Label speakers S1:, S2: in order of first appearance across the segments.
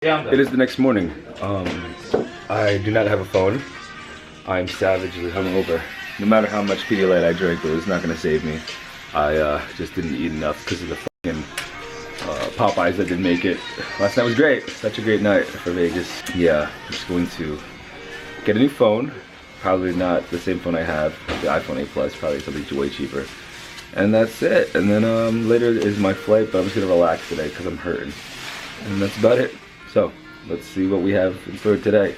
S1: It is the next morning. I do not have a phone. I'm savagely hungover. No matter how much Pedialyte I drank, it was not going to save me. I just didn't eat enough because of the fucking Popeyes that didn't make it. Last night was great. Such a great night for Vegas. Yeah, I'm just going to get a new phone. Probably not the same phone I have, the iPhone 8 Plus, probably something way cheaper. And that's it. And then later is my flight, but I'm just going to relax today because I'm hurting. And that's about it. So, let's see what we have in store today.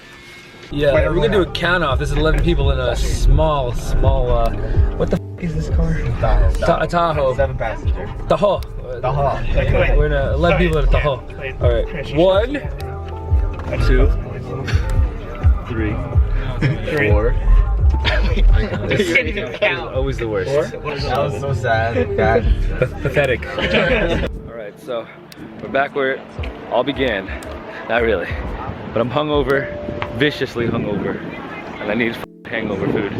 S2: Yeah, we're gonna do a count off. This is 11 people in a small, what the f is this car? A Tahoe.
S3: 7 passenger.
S2: Tahoe.
S3: Tahoe.
S2: We're in 11 people in a Tahoe. Alright, 1, 2, 3, 4.
S3: You can't even count.
S2: Always the worst.
S3: That was so sad. Bad.
S2: Pathetic.
S1: Alright, so we're back where it all began. Not really. But I'm hungover, viciously hungover. And I need hangover food.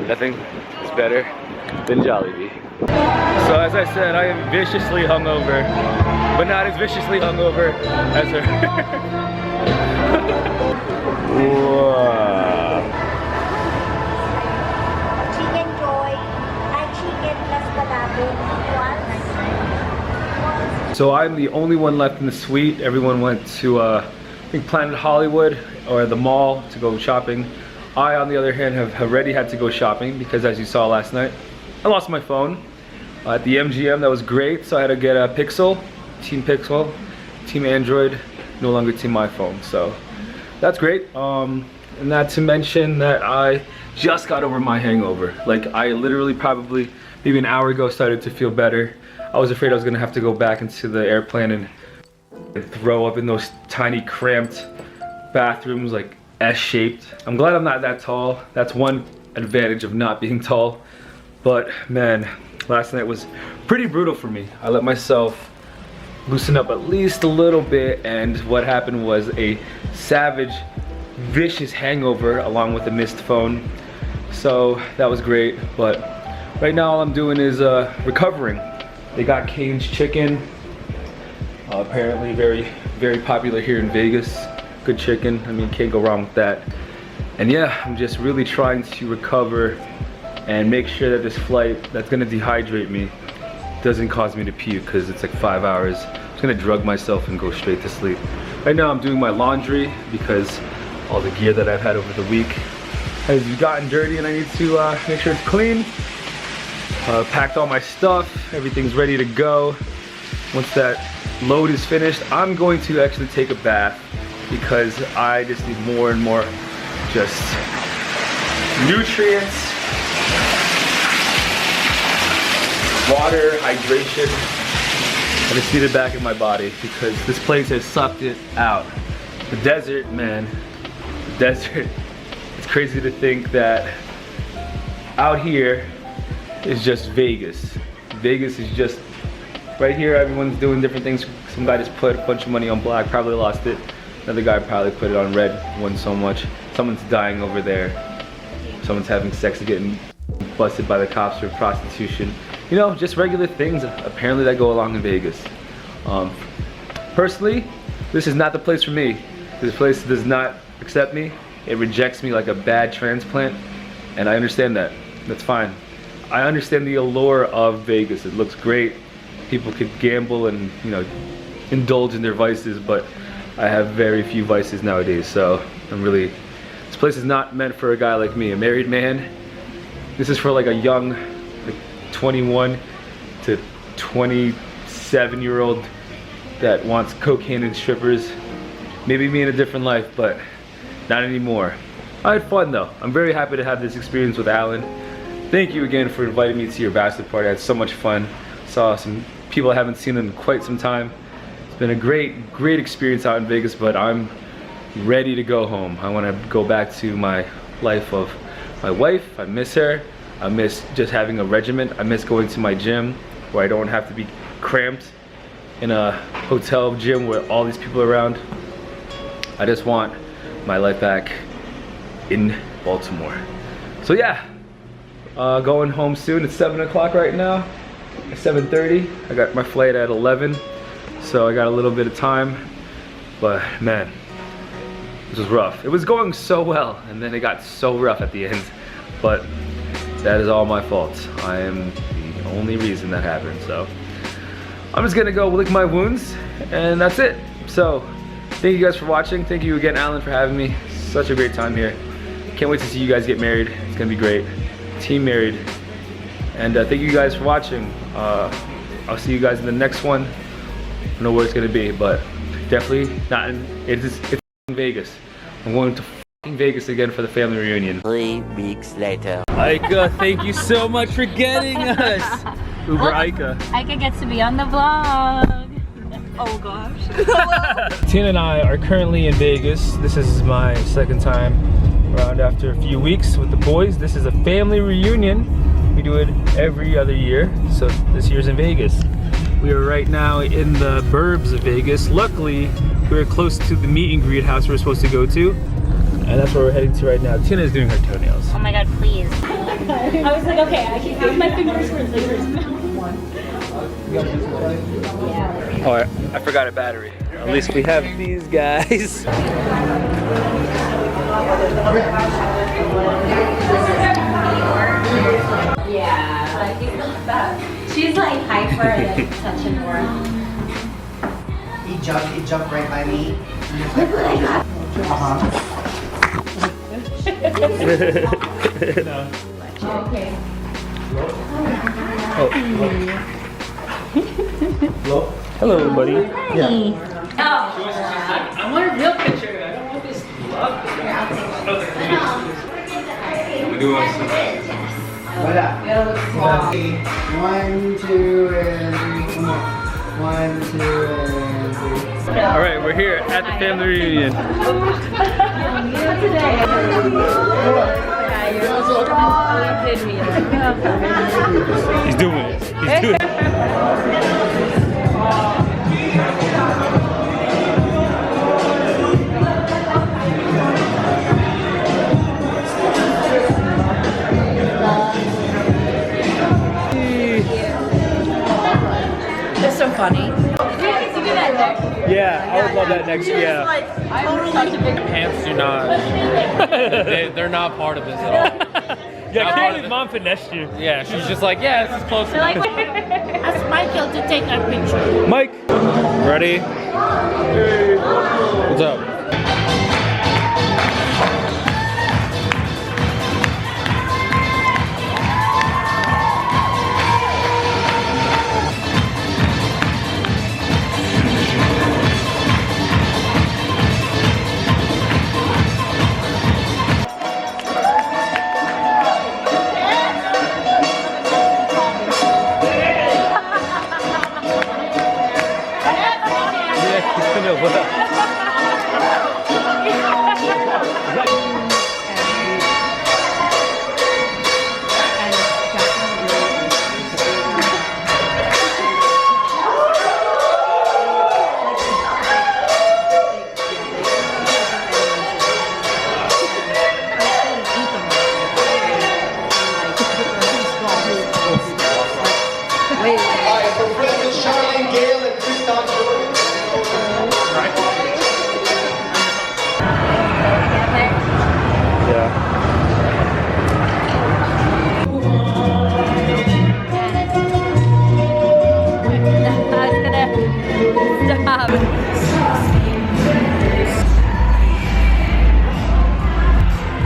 S1: Nothing is better than Jollibee. So as I said, I am viciously hungover, but not as viciously hungover as her. Wow.
S4: Chicken joy, chicken plus palabok.
S1: So I'm the only one left in the suite. Everyone went to I think Planet Hollywood or the mall to go shopping. I, on the other hand, have already had to go shopping because, as you saw last night, I lost my phone at the MGM. That was great, so I had to get a Pixel, Team Android, no longer Team iPhone. So that's great. And not to mention that I just got over my hangover. Like, I literally probably maybe an hour ago started to feel better. I was afraid I was gonna have to go back into the airplane and throw up in those tiny cramped bathrooms, like S-shaped. I'm glad I'm not that tall. That's one advantage of not being tall. But man, last night was pretty brutal for me. I let myself loosen up at least a little bit, and what happened was a savage, vicious hangover along with a missed phone. So that was great, but right now all I'm doing is recovering. They got Cane's chicken. Apparently very popular here in Vegas. Good chicken, I mean, can't go wrong with that. And yeah, I'm just really trying to recover and make sure that this flight that's gonna dehydrate me doesn't cause me to puke, because it's like 5 hours. I'm just gonna drug myself and go straight to sleep. Right now I'm doing my laundry because all the gear that I've had over the week has gotten dirty and I need to make sure it's clean. Packed all my stuff, everything's ready to go. Once that load is finished, I'm going to actually take a bath because I just need more and more just nutrients, water, hydration. I just need it back in my body because this place has sucked it out. The desert, man, the desert. It's crazy to think that out here is just Vegas. Vegas is just right here. Everyone's doing different things. Some guy just put a bunch of money on black, probably lost it. Another guy probably put it on red, won so much. Someone's dying over there. Someone's having sex and getting busted by the cops for prostitution. You know, just regular things apparently that go along in Vegas. Personally, this is not the place for me. This place does not accept me. It rejects me like a bad transplant, and I understand that. That's fine. I understand the allure of Vegas. It looks great. People could gamble and, you know, indulge in their vices, but I have very few vices nowadays, so this place is not meant for a guy like me, a married man. This is for like a young, like 21 to 27-year-old that wants cocaine and strippers. Maybe me in a different life, but not anymore. I had fun though. I'm very happy to have this experience with Alan. Thank you again for inviting me to your bachelor party. I had so much fun. Saw some people I haven't seen in quite some time. It's been a great experience out in Vegas, but I'm ready to go home. I want to go back to my life of my wife. I miss her. I miss just having a regiment. I miss going to my gym where I don't have to be cramped in a hotel gym with all these people around. I just want my life back in Baltimore. So yeah, going home soon. It's 7 o'clock right now. 7:30. I got my flight at 11, so I got a little bit of time. But man, this was rough. It was going so well, and then it got so rough at the end. But that is all my fault. I am the only reason that happened. So I'm just gonna go lick my wounds, and that's it. So thank you guys for watching. Thank you again, Alan, for having me. Such a great time here. Can't wait to see you guys get married. It's gonna be great. Team married. And thank you guys for watching. I'll see you guys in the next one. I don't know where it's gonna be, but definitely not in, it's in Vegas. I'm going to Vegas again for the family reunion.
S5: 3 weeks later.
S1: Aika, thank you so much for getting us. Uber Aika.
S6: Aika gets to be on the vlog. Oh gosh.
S1: Tina and I are currently in Vegas. This is my second time around after a few weeks with the boys. This is a family reunion. We do it every other year, so this year's in Vegas. We are right now in the burbs of Vegas. Luckily, we're close to the meet and greet house we're supposed to go to, and that's where we're heading to right now. Tina is doing her toenails.
S6: Oh my god, please. I was like, okay, I can have my fingers for lasers.
S1: Oh, I forgot a battery. At least we have these guys.
S6: Yeah, like he's not bad. She's like hyper and touching more.
S7: He jumped right by me.
S6: Okay.
S1: Hello, buddy.
S6: Yeah. Oh.
S1: I want a real picture. I don't want this vlog. We do want some.
S7: What up? 1, 2, and 3. One more. 1, 2, and 3.
S1: All right, we're here at the family reunion. He's doing it. He's doing it.
S6: It's so funny.
S1: Yeah, I would love that next year. Yeah.
S2: Pants do not. They're not part of this at all.
S1: Yeah, Kaylee's mom finessed you.
S2: Yeah, she's just like, yeah, this is close enough.
S6: Ask Michael to take our picture.
S1: Mike, ready?
S2: What's up?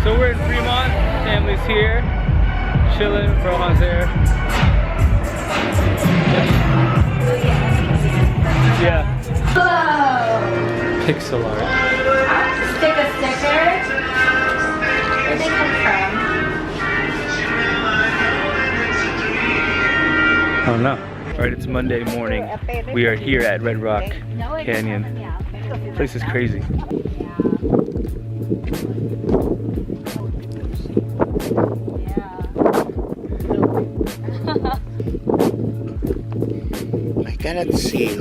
S1: So we're in Fremont, family's here, chilling, Rohan's there. Yeah.
S6: Whoa!
S1: Pixel art.
S6: Stick a sticker. Where they come from?
S1: Oh no. Alright, it's Monday morning. We are here at Red Rock Canyon. This place is crazy.
S5: I cannot see.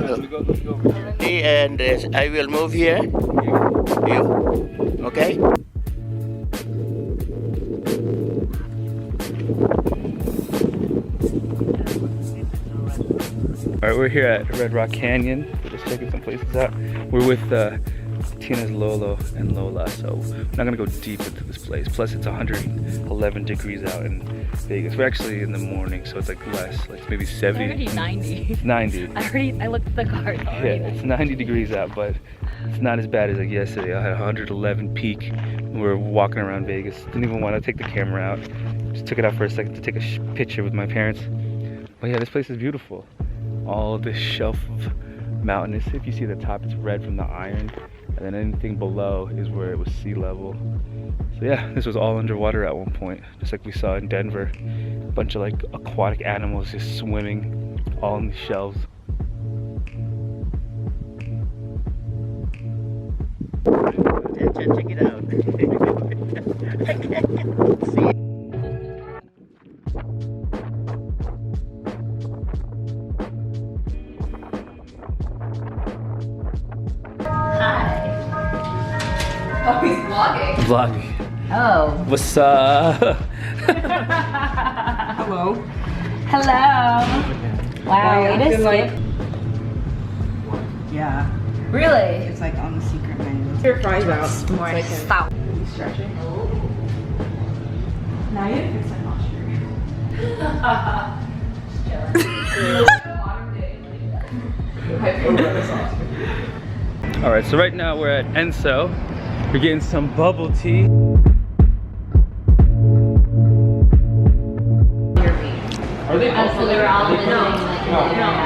S5: And I will move here. You. Okay?
S1: Alright, we're here at Red Rock Canyon. We're just checking some places out. We're with Tina's Lolo and Lola, so we're not gonna go deep into this place. Plus it's 111 degrees out in Vegas. We're actually in the morning, so it's like less, like maybe 70.
S6: It's already 90.
S1: It's 90.
S6: I looked at the card.
S1: Yeah, it's 90 degrees out, but it's not as bad as like yesterday. I had 111 peak. We were walking around Vegas. Didn't even want to take the camera out. Just took it out for a second to take a picture with my parents. But yeah, this place is beautiful. All this shelf of mountainous. If you see the top, it's red from the iron. And then anything below is where it was sea level. So yeah, this was all underwater at one point, just like we saw in Denver. A bunch of like aquatic animals just swimming, all in the shelves.
S5: Check it out. I can't see.
S6: Oh, he's vlogging.
S1: Vlogging.
S6: Oh.
S1: What's up?
S7: Hello.
S6: Hello. Wow,
S7: yeah,
S6: way to
S7: it's like-
S6: skip.
S7: Yeah,
S6: Really?
S7: it's like on the secret menu. Your fries out.
S6: More stout.
S7: Stretching.
S6: Now you have to fix my posture.
S1: All right, so right now we're at Enso. We're getting some bubble tea.
S6: Are they? So they were all visiting.